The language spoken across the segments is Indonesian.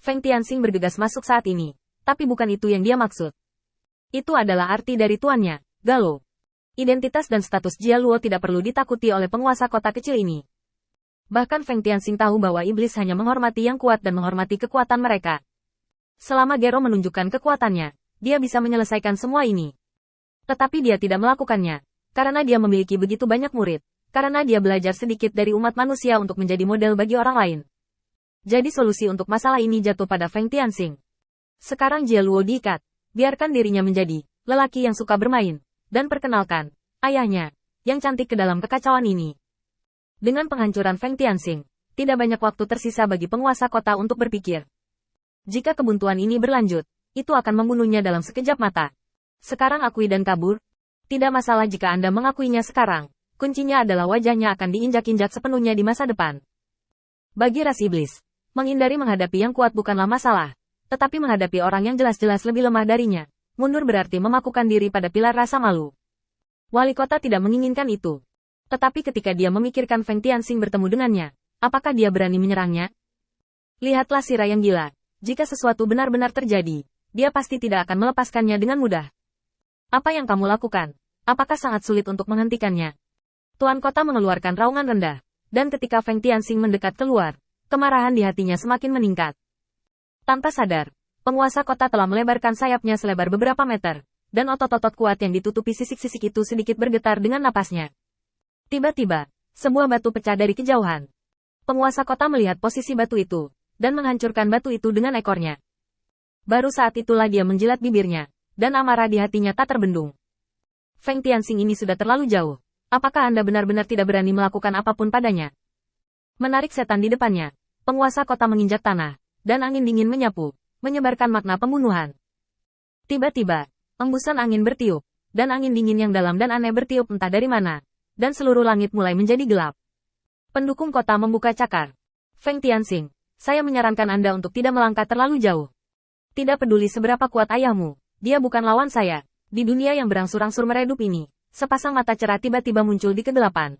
Feng Tianxing bergegas masuk saat ini. Tapi bukan itu yang dia maksud. Itu adalah arti dari tuannya, Galo. Identitas dan status Jia Luo tidak perlu ditakuti oleh penguasa kota kecil ini. Bahkan Feng Tianxing tahu bahwa iblis hanya menghormati yang kuat dan menghormati kekuatan mereka. Selama Gero menunjukkan kekuatannya, dia bisa menyelesaikan semua ini. Tetapi dia tidak melakukannya, karena dia memiliki begitu banyak murid, karena dia belajar sedikit dari umat manusia untuk menjadi model bagi orang lain. Jadi solusi untuk masalah ini jatuh pada Feng Tianxing. Sekarang Jia Luo diikat, biarkan dirinya menjadi lelaki yang suka bermain, dan perkenalkan ayahnya, yang cantik ke dalam kekacauan ini. Dengan penghancuran Feng Tianxing, tidak banyak waktu tersisa bagi penguasa kota untuk berpikir. Jika kebuntuan ini berlanjut, itu akan membunuhnya dalam sekejap mata. Sekarang akui dan kabur. Tidak masalah jika Anda mengakuinya sekarang. Kuncinya adalah wajahnya akan diinjak-injak sepenuhnya di masa depan. Bagi ras iblis, menghindari menghadapi yang kuat bukanlah masalah. Tetapi menghadapi orang yang jelas-jelas lebih lemah darinya, mundur berarti memakukan diri pada pilar rasa malu. Wali kota tidak menginginkan itu. Tetapi ketika dia memikirkan Feng Tianxing bertemu dengannya, apakah dia berani menyerangnya? Lihatlah Sira yang gila. Jika sesuatu benar-benar terjadi, dia pasti tidak akan melepaskannya dengan mudah. Apa yang kamu lakukan? Apakah sangat sulit untuk menghentikannya? Tuan kota mengeluarkan raungan rendah, dan ketika Feng Tianxing mendekat keluar, kemarahan di hatinya semakin meningkat. Tanpa sadar, penguasa kota telah melebarkan sayapnya selebar beberapa meter, dan otot-otot kuat yang ditutupi sisik-sisik itu sedikit bergetar dengan napasnya. Tiba-tiba, sebuah batu pecah dari kejauhan. Penguasa kota melihat posisi batu itu, dan menghancurkan batu itu dengan ekornya. Baru saat itulah dia menjilat bibirnya, dan amarah di hatinya tak terbendung. Feng Tianxing ini sudah terlalu jauh. Apakah Anda benar-benar tidak berani melakukan apapun padanya? Menarik setan di depannya, penguasa kota menginjak tanah, dan angin dingin menyapu, menyebarkan makna pembunuhan. Tiba-tiba, embusan angin bertiup, dan angin dingin yang dalam dan aneh bertiup entah dari mana, dan seluruh langit mulai menjadi gelap. Pendukung kota membuka cakar. Feng Tianxing, saya menyarankan Anda untuk tidak melangkah terlalu jauh. Tidak peduli seberapa kuat ayahmu, dia bukan lawan saya. Di dunia yang berangsur-angsur meredup ini, sepasang mata cerah tiba-tiba muncul di kegelapan.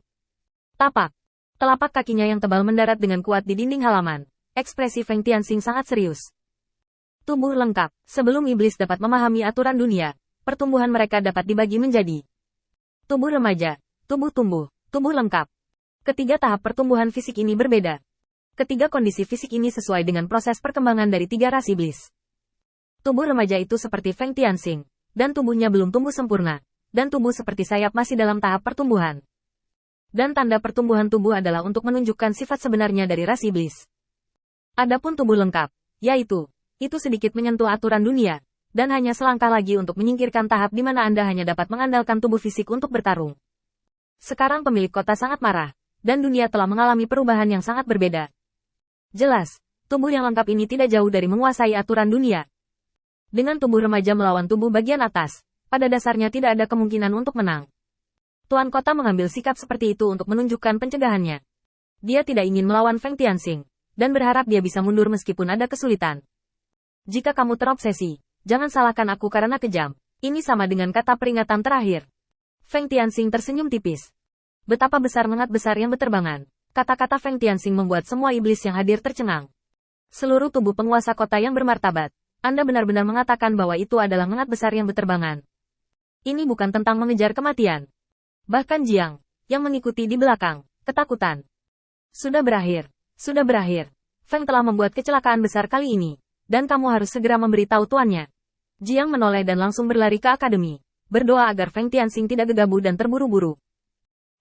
Tapak. Telapak kakinya yang tebal mendarat dengan kuat di dinding halaman. Ekspresi Feng Tianxing sangat serius. Tubuh lengkap. Sebelum iblis dapat memahami aturan dunia, pertumbuhan mereka dapat dibagi menjadi tubuh remaja, tubuh tumbuh, tubuh lengkap. Ketiga tahap pertumbuhan fisik ini berbeda. Ketiga kondisi fisik ini sesuai dengan proses perkembangan dari tiga ras iblis. Tubuh remaja itu seperti Feng Tianxing, dan tubuhnya belum tumbuh sempurna, dan tubuh seperti sayap masih dalam tahap pertumbuhan. Dan tanda pertumbuhan tubuh adalah untuk menunjukkan sifat sebenarnya dari ras iblis. Adapun tubuh lengkap, yaitu, itu sedikit menyentuh aturan dunia, dan hanya selangkah lagi untuk menyingkirkan tahap di mana Anda hanya dapat mengandalkan tubuh fisik untuk bertarung. Sekarang pemilik kota sangat marah, dan dunia telah mengalami perubahan yang sangat berbeda. Jelas, tubuh yang lengkap ini tidak jauh dari menguasai aturan dunia. Dengan tubuh remaja melawan tubuh bagian atas, pada dasarnya tidak ada kemungkinan untuk menang. Tuan kota mengambil sikap seperti itu untuk menunjukkan pencegahannya. Dia tidak ingin melawan Feng Tianxing, dan berharap dia bisa mundur meskipun ada kesulitan. Jika kamu terobsesi, jangan salahkan aku karena kejam. Ini sama dengan kata peringatan terakhir. Feng Tianxing tersenyum tipis. Betapa besar mengat besar yang berterbangan. Kata-kata Feng Tianxing membuat semua iblis yang hadir tercengang. Seluruh tubuh penguasa kota yang bermartabat. Anda benar-benar mengatakan bahwa itu adalah mengat besar yang berterbangan. Ini bukan tentang mengejar kematian. Bahkan Jiang, yang mengikuti di belakang, ketakutan. Sudah berakhir. Sudah berakhir. Feng telah membuat kecelakaan besar kali ini, dan kamu harus segera memberitahu tuannya. Jiang menoleh dan langsung berlari ke akademi, berdoa agar Feng Tianxing tidak gegabah dan terburu-buru.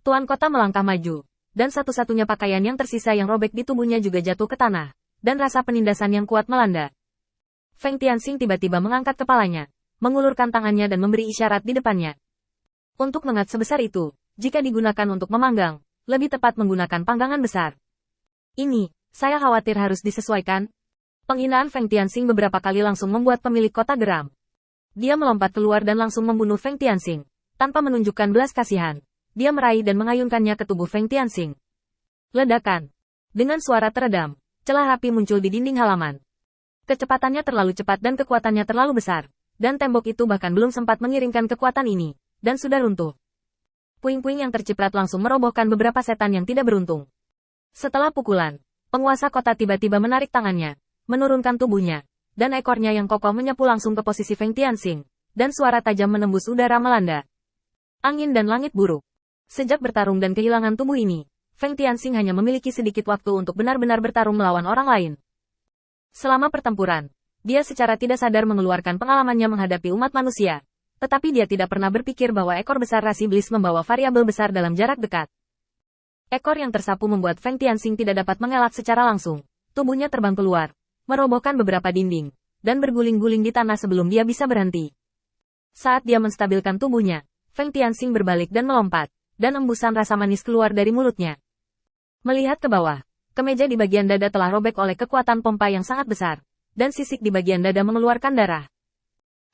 Tuan kota melangkah maju, dan satu-satunya pakaian yang tersisa yang robek di tubuhnya juga jatuh ke tanah, dan rasa penindasan yang kuat melanda. Feng Tianxing tiba-tiba mengangkat kepalanya, mengulurkan tangannya dan memberi isyarat di depannya. Untuk mengat sebesar itu, jika digunakan untuk memanggang, lebih tepat menggunakan panggangan besar. Ini, saya khawatir harus disesuaikan. Penghinaan Feng Tianxing beberapa kali langsung membuat pemilik kota geram. Dia melompat keluar dan langsung membunuh Feng Tianxing. Tanpa menunjukkan belas kasihan, dia meraih dan mengayunkannya ke tubuh Feng Tianxing. Ledakan. Dengan suara teredam, celah api muncul di dinding halaman. Kecepatannya terlalu cepat dan kekuatannya terlalu besar, dan tembok itu bahkan belum sempat mengirimkan kekuatan ini, dan sudah runtuh. Puing-puing yang terciprat langsung merobohkan beberapa setan yang tidak beruntung. Setelah pukulan, penguasa kota tiba-tiba menarik tangannya, menurunkan tubuhnya, dan ekornya yang kokoh menyapu langsung ke posisi Feng Tianxing, dan suara tajam menembus udara melanda. Angin dan langit buruk. Sejak bertarung dan kehilangan tubuh ini, Feng Tianxing hanya memiliki sedikit waktu untuk benar-benar bertarung melawan orang lain. Selama pertempuran, dia secara tidak sadar mengeluarkan pengalamannya menghadapi umat manusia, tetapi dia tidak pernah berpikir bahwa ekor besar ras iblis membawa variabel besar dalam jarak dekat. Ekor yang tersapu membuat Feng Tianxing tidak dapat mengelak secara langsung. Tubuhnya terbang keluar, merobohkan beberapa dinding, dan berguling-guling di tanah sebelum dia bisa berhenti. Saat dia menstabilkan tubuhnya, Feng Tianxing berbalik dan melompat, dan embusan rasa manis keluar dari mulutnya. Melihat ke bawah, kemeja di bagian dada telah robek oleh kekuatan pompa yang sangat besar, dan sisik di bagian dada mengeluarkan darah.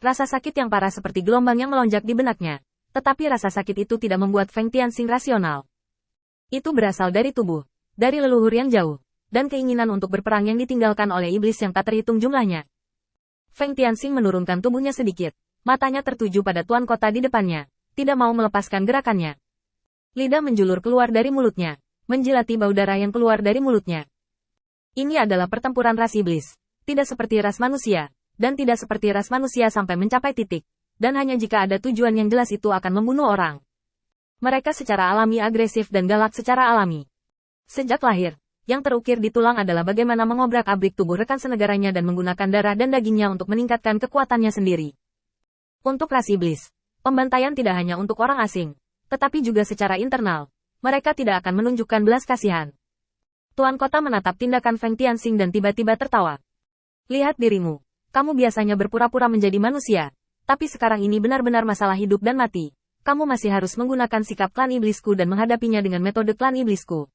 Rasa sakit yang parah seperti gelombang yang melonjak di benaknya, tetapi rasa sakit itu tidak membuat Feng Tianxing rasional. Itu berasal dari tubuh, dari leluhur yang jauh, dan keinginan untuk berperang yang ditinggalkan oleh iblis yang tak terhitung jumlahnya. Feng Tianxing menurunkan tubuhnya sedikit, matanya tertuju pada tuan kota di depannya, tidak mau melepaskan gerakannya. Lidah menjulur keluar dari mulutnya, menjilati bau darah yang keluar dari mulutnya. Ini adalah pertempuran ras iblis, tidak seperti ras manusia, dan tidak seperti ras manusia sampai mencapai titik, dan hanya jika ada tujuan yang jelas itu akan membunuh orang. Mereka secara alami agresif dan galak secara alami. Sejak lahir, yang terukir di tulang adalah bagaimana mengobrak-abrik tubuh rekan senegaranya dan menggunakan darah dan dagingnya untuk meningkatkan kekuatannya sendiri. Untuk ras iblis, pembantaian tidak hanya untuk orang asing, tetapi juga secara internal. Mereka tidak akan menunjukkan belas kasihan. Tuan kota menatap tindakan Feng Tianxing dan tiba-tiba tertawa. Lihat dirimu. Kamu biasanya berpura-pura menjadi manusia, tapi sekarang ini benar-benar masalah hidup dan mati. Kamu masih harus menggunakan sikap klan iblisku dan menghadapinya dengan metode klan iblisku.